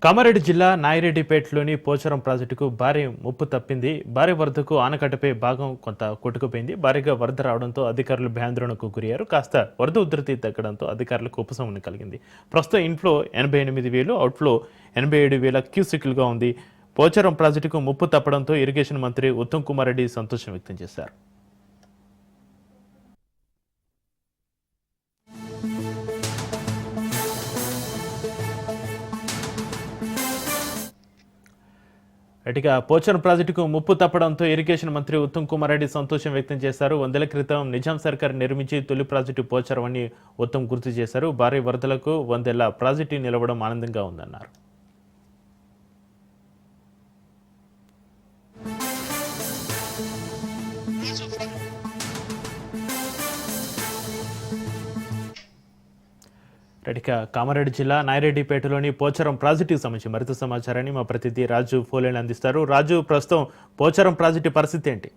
కామారెడ్డి జిల్లా నాయిరెడ్డిపేటలోని పోచారం ప్రాజెక్టుకు భారీ ముప్పు తప్పింది. భారీ వరదకు ఆనకట్టపై భాగం కొంత కొట్టుకుపోయింది. భారీగా వరద రావడంతో అధికారులు భయాందోళనకు గురయ్యారు. కాస్త వరద ఉధృతి తగ్గడంతో అధికారులకు ఉపశమనం కలిగింది. ప్రస్తుతం ఇన్ఫ్లో 88,000, అవుట్ఫ్లో 87,000 క్యూసెక్కులుగా ఉంది. పోచారం ప్రాజెక్టుకు ముప్పు తప్పడంతో ఇరిగేషన్ మంత్రి ఉత్తమ్ కుమార్ రెడ్డి సంతోషం వ్యక్తం చేశారు. ఇటుగా పోచారం ప్రాజెక్టుకు ముప్పు తప్పడంతో ఇరిగేషన్ మంత్రి ఉత్తమ్ కుమార్ రెడ్డి సంతోషం వ్యక్తం చేశారు. 100 క్రితం నిజాం సర్కార్ నిర్మించి తొలి ప్రాజెక్టు పోచారం అని ఉత్తమ్ గుర్తు చేశారు. భారీ వరదలకు 100 ప్రాజెక్టు నిలవడం ఆనందంగా ఉందన్నారు. ఇక కామారెడ్డి జిల్లా నాయిరెడ్డిపేటలోని పోచారం ప్రాజెక్టుకు సంబంధించి మరింత సమాచారాన్ని మా ప్రతినిధి రాజు ఫోలేని అందిస్తారు. రాజు, ప్రస్తుతం పోచారం ప్రాజెక్టు పరిస్థితి ఏంటి?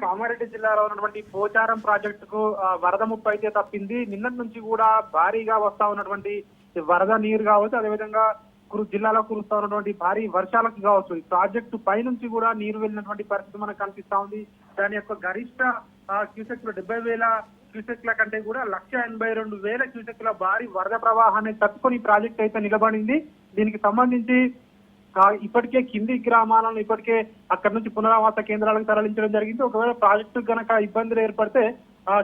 కామారెడ్డి జిల్లాలో ఉన్నటువంటి పోచారం ప్రాజెక్టుకు వరద ముప్పు అయితే తప్పింది. నిన్నటి నుంచి కూడా భారీగా వస్తా ఉన్నటువంటి వరద నీరు కావచ్చు, అదేవిధంగా జిల్లాలో కురుస్తా ఉన్నటువంటి భారీ వర్షాలకు కావచ్చు, ఈ ప్రాజెక్టు పై నుంచి కూడా నీరు వెళ్ళినటువంటి పరిస్థితి మనకు కనిపిస్తా ఉంది. దాని యొక్క గరిష్ట క్యూసెక్లు 70,000 క్యూసెక్ల కంటే కూడా 182,000 క్యూసెక్ల భారీ వరద ప్రవాహాన్ని తట్టుకొని ప్రాజెక్ట్ అయితే నిలబడింది. దీనికి సంబంధించి ఇప్పటికే కింది గ్రామాలను ఇప్పటికే అక్కడి నుంచి పునరావాస కేంద్రాలకు తరలించడం జరిగింది. ఒకవేళ ప్రాజెక్టు గనక ఇబ్బందులు ఏర్పడితే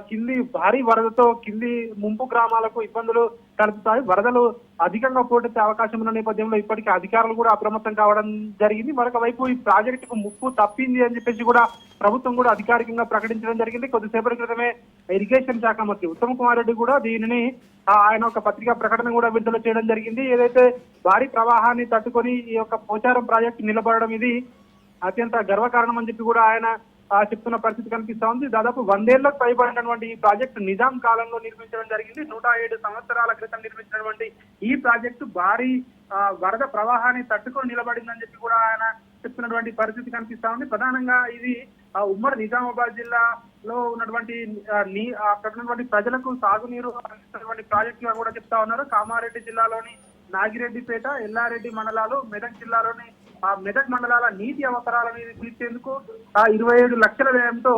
కింది భారీ వరదతో కింది ముంపు గ్రామాలకు ఇబ్బందులు కలుగుతాయి. వరదలు అధికంగా పోటెత్తే అవకాశం ఉన్న నేపథ్యంలో ఇప్పటికే అధికారులు కూడా అప్రమత్తం కావడం జరిగింది. మరొక వైపు ఈ ప్రాజెక్టుకు ముప్పు తప్పింది అని చెప్పేసి కూడా ప్రభుత్వం కూడా అధికారికంగా ప్రకటించడం జరిగింది. కొద్దిసేపటి క్రితమే ఇరిగేషన్ శాఖ మంత్రి ఉత్తమ్ కుమార్ రెడ్డి కూడా దీనిని ఆయన ఒక పత్రికా ప్రకటన కూడా విడుదల చేయడం జరిగింది. ఏదైతే భారీ ప్రవాహాన్ని తట్టుకొని ఈ యొక్క పోచారం ప్రాజెక్టు నిలబడడం ఇది అత్యంత గర్వకారణం అని చెప్పి కూడా ఆయన చెప్తున్న పరిస్థితి కనిపిస్తా ఉంది. దాదాపు 100 ఏళ్లకు పైబడినటువంటి ఈ ప్రాజెక్టు నిజాం కాలంలో నిర్మించడం జరిగింది. 107 సంవత్సరాల క్రితం నిర్మించినటువంటి ఈ ప్రాజెక్టు భారీ వరద ప్రవాహాన్ని తట్టుకొని నిలబడిందని చెప్పి కూడా ఆయన చెప్తున్నటువంటి పరిస్థితి కనిపిస్తా ఉంది. ప్రధానంగా ఇది ఉమ్మడి నిజామాబాద్ జిల్లాలో ఉన్నటువంటి అక్కడ ఉన్నటువంటి ప్రజలకు సాగునీరు అందిస్తున్నటువంటి ప్రాజెక్టుగా కూడా చెప్తా ఉన్నారు. కామారెడ్డి జిల్లాలోని నాగిరెడ్డిపేట, ఎల్లారెడ్డి మండలాలు, మెదక్ జిల్లాలోని మెదక్ మండలాల నీటి అవసరాలను తీర్చేందుకు 27 లక్షల వ్యయంతో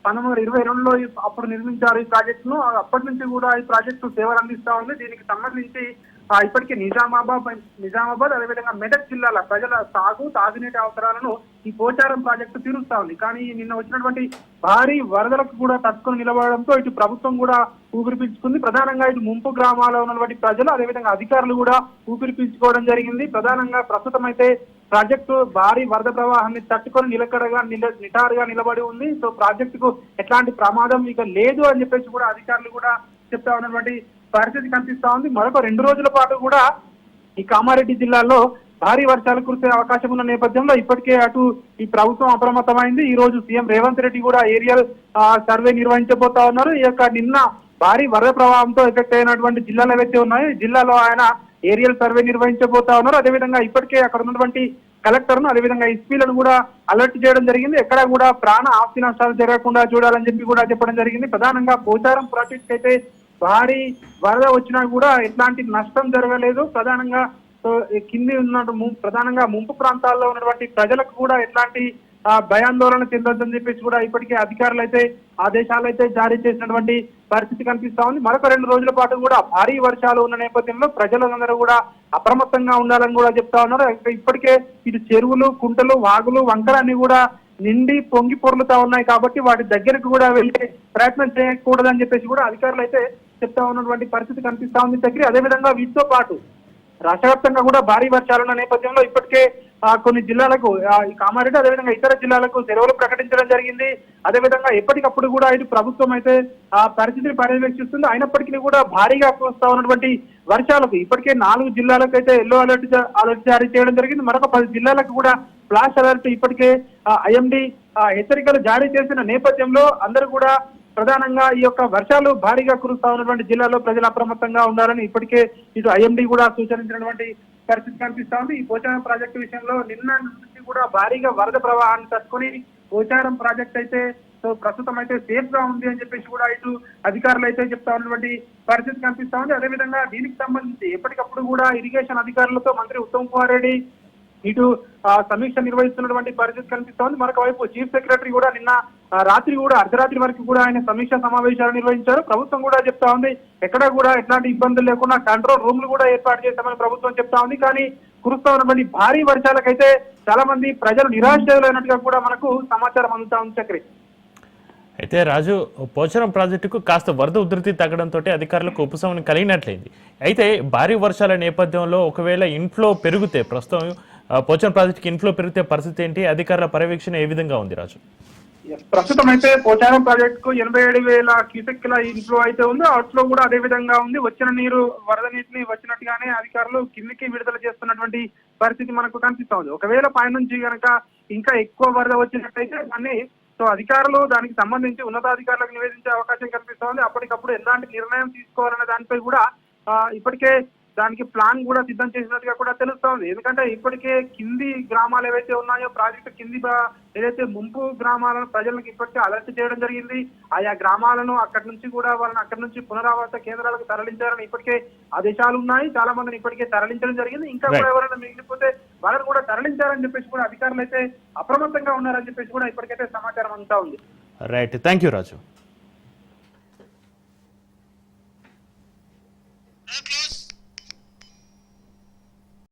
1922లో అప్పుడు నిర్మించారు ఈ ప్రాజెక్టును. అప్పటి నుంచి కూడా ఈ ప్రాజెక్టు సేవలు అందిస్తా ఉంది. దీనికి సంబంధించి ఇప్పటికే నిజామాబాద్ అదేవిధంగా మెదక్ జిల్లాల ప్రజల తాగునీటి అవసరాలను ఈ పోచారం ప్రాజెక్టు తీరుస్తా ఉంది. కానీ నిన్న వచ్చినటువంటి భారీ వరదలకు కూడా తట్టుకొని నిలబడడంతో ఇటు ప్రభుత్వం కూడా ఊపిరి పీల్చుకుంది. ప్రధానంగా ఇటు ముంపు గ్రామాల్లో ఉన్నటువంటి ప్రజలు అదేవిధంగా అధికారులు కూడా ఊపిరి పీల్చుకోవడం జరిగింది. ప్రధానంగా ప్రస్తుతం అయితే ప్రాజెక్టు భారీ వరద ప్రవాహాన్ని తట్టుకొని నిటారుగా నిలబడి ఉంది. సో ప్రాజెక్టుకు ఎట్లాంటి ప్రమాదం ఇక లేదు అని చెప్పేసి కూడా అధికారులు కూడా చెప్తా ఉన్నటువంటి పరిస్థితి కనిపిస్తా ఉంది. మరొక 2 రోజుల పాటు కూడా ఈ కామారెడ్డి జిల్లాలో భారీ వర్షాలు కురిసే అవకాశం ఉన్న నేపథ్యంలో ఇప్పటికే అటు ఈ ప్రభుత్వం అప్రమత్తమైంది. ఈ రోజు సీఎం రేవంత్ రెడ్డి కూడా ఏరియల్ సర్వే నిర్వహించబోతా ఉన్నారు. ఈ యొక్క నిన్న భారీ వరద ప్రవాహంతో ఎఫెక్ట్ అయినటువంటి జిల్లాలు ఏవైతే ఉన్నాయో ఈ జిల్లాలో ఆయన ఏరియల్ సర్వే నిర్వహించబోతా ఉన్నారు. అదేవిధంగా ఇప్పటికే అక్కడ ఉన్నటువంటి కలెక్టర్ను అదేవిధంగా ఎస్పీలను కూడా అలర్ట్ చేయడం జరిగింది. ఎక్కడ కూడా ప్రాణ ఆస్తి నష్టాలు జరగకుండా చూడాలని చెప్పి కూడా చెప్పడం జరిగింది. ప్రధానంగా పోచారం ప్రాజెక్ట్ అయితే భారీ వరద వచ్చినా కూడా ఎట్లాంటి నష్టం జరగలేదు. ప్రధానంగా కింది ఉన్న ప్రధానంగా ముంపు ప్రాంతాల్లో ఉన్నటువంటి ప్రజలకు కూడా ఎట్లాంటి భయాందోళన చెందొద్దని చెప్పేసి కూడా ఇప్పటికే అధికారులు అయితే ఆదేశాలు అయితే జారీ చేసినటువంటి పరిస్థితి కనిపిస్తా ఉంది. మరొక 2 రోజుల పాటు కూడా భారీ వర్షాలు ఉన్న నేపథ్యంలో ప్రజలందరూ కూడా అప్రమత్తంగా ఉండాలని కూడా చెప్తా ఉన్నారు. ఇప్పటికే ఇటు చెరువులు, కుంటలు, వాగులు, వంకలన్నీ కూడా నిండి పొంగి పొర్లుతా ఉన్నాయి కాబట్టి వాటి దగ్గరకు కూడా వెళ్ళే ప్రయత్నం చేయకూడదని చెప్పేసి కూడా అధికారులు అయితే చెప్తా ఉన్నటువంటి పరిస్థితి కనిపిస్తా ఉంది. అదేవిధంగా వీటితో పాటు రాష్ట్ర వ్యాప్తంగా కూడా భారీ వర్షాలున్న నేపథ్యంలో ఇప్పటికే కొన్ని జిల్లాలకు ఈ కామారెడ్డి అదేవిధంగా ఇతర జిల్లాలకు సెలవులు ప్రకటించడం జరిగింది. అదేవిధంగా ఎప్పటికప్పుడు కూడా ఇటు ప్రభుత్వం అయితే పరిస్థితిని పర్యవేక్షిస్తుంది. అయినప్పటికీ కూడా భారీగా కురుస్తా ఉన్నటువంటి వర్షాలకు ఇప్పటికే 4 జిల్లాలకు అయితే ఎల్లో అలర్ట్ జారీ చేయడం జరిగింది. మరొక 10 జిల్లాలకు కూడా ఫ్లాష్ అలర్ట్ ఇప్పటికే ఐఎండీ హెచ్చరికలు జారీ చేసిన నేపథ్యంలో అందరూ కూడా ప్రధానంగా ఈ యొక్క వర్షాలు భారీగా కురుస్తా ఉన్నటువంటి జిల్లాలో ప్రజలు అప్రమత్తంగా ఉండాలని ఇప్పటికే ఇటు ఐఎండీ కూడా సూచించినటువంటి పరిస్థితి కనిపిస్తా ఉంది. ఈ పోచారం ప్రాజెక్టు విషయంలో నిన్న నుంచి కూడా భారీగా వరద ప్రవాహాన్ని తట్టుకొని పోచారం ప్రాజెక్ట్ అయితే సో ప్రస్తుతం అయితే సేఫ్ గా ఉంది అని చెప్పేసి కూడా ఇటు అధికారులు అయితే చెప్తా ఉన్నటువంటి పరిస్థితి కనిపిస్తా ఉంది. అదేవిధంగా దీనికి సంబంధించి ఎప్పటికప్పుడు కూడా ఇరిగేషన్ అధికారులతో మంత్రి ఉత్తమ్ కుమార్ రెడ్డి ఇటు సమీక్ష నిర్వహిస్తున్నటువంటి పరిస్థితి కనిపిస్తోంది. మరొక వైపు చీఫ్ సెక్రటరీ కూడా నిన్న రాత్రి కూడా అర్ధరాత్రి వరకు కూడా ఆయన సమీక్ష సమావేశాలు నిర్వహించారు. ప్రభుత్వం కూడా చెప్తా ఉంది ఎక్కడ కూడా ఎట్లాంటి ఇబ్బందులు లేకుండా కంట్రోల్ రూమ్లు కూడా ఏర్పాటు చేస్తామని ప్రభుత్వం చెప్తా ఉంది. కానీ కురుస్తా ఉన్నటువంటి భారీ వర్షాలకైతే చాలా మంది ప్రజలు నిరాశ్రయులైనట్టుగా కూడా మనకు సమాచారం అందుతా ఉంది. చక్రి అయితే రాజు, పోచారం ప్రాజెక్టుకు కాస్త వరద ఉధృతి తగ్గడంతో అధికారులకు ఉపశమనం కలిగినట్లయింది. అయితే భారీ వర్షాల నేపథ్యంలో ఒకవేళ ఇన్ఫ్లో పెరిగితే, ప్రస్తుతం పోచారం ప్రాజెక్టుకి ఇన్ఫ్లో పెరిగితే పరిస్థితి ఏంటి? అధికారుల పర్యవేక్షణ ఏ విధంగా ఉంది రాజు? ప్రస్తుతం అయితే పోచారం ప్రాజెక్టుకు 87,000 క్యూసెక్ల ఇన్ఫ్లో అయితే ఉంది. అవుట్ఫ్లో కూడా అదే విధంగా ఉంది. వచ్చిన నీరు వరద నీటిని వచ్చినట్టుగానే అధికారులు కిందికి విడుదల చేస్తున్నటువంటి పరిస్థితి మనకు కనిపిస్తా ఉంది. ఒకవేళ పైనుంచి కనుక ఇంకా ఎక్కువ వరద వచ్చినట్టయితే దాన్ని సో అధికారులు దానికి సంబంధించి ఉన్నతాధికారులకు నివేదించే అవకాశం కనిపిస్తా ఉంది. అప్పటికప్పుడు ఎలాంటి నిర్ణయం తీసుకోవాలనే దానిపై కూడా ఇప్పటికే దానికి ప్లాన్ కూడా సిద్ధం చేసినట్టుగా కూడా తెలుస్తోంది. ఎందుకంటే ఇప్పటికే కింది గ్రామాలు ఏవైతే ఉన్నాయో ప్రాజెక్టు కింది ఏదైతే ముంపు గ్రామాలను ప్రజలకు ఇప్పటికే అలర్ట్ చేయడం జరిగింది. ఆయా గ్రామాలను అక్కడి నుంచి కూడా వాళ్ళని అక్కడి నుంచి పునరావాస కేంద్రాలకు తరలించాలని ఇప్పటికే ఆదేశాలు ఉన్నాయి. చాలా మందిని ఇప్పటికే తరలించడం జరిగింది. ఇంకా కూడా ఎవరైనా మిగిలిపోతే వాళ్ళని కూడా తరలించారని చెప్పేసి కూడా అధికారులు అయితే అప్రమత్తంగా ఉన్నారని చెప్పేసి కూడా ఇప్పటికైతే సమాచారం అంతా ఉంది. Right, thank you Raju.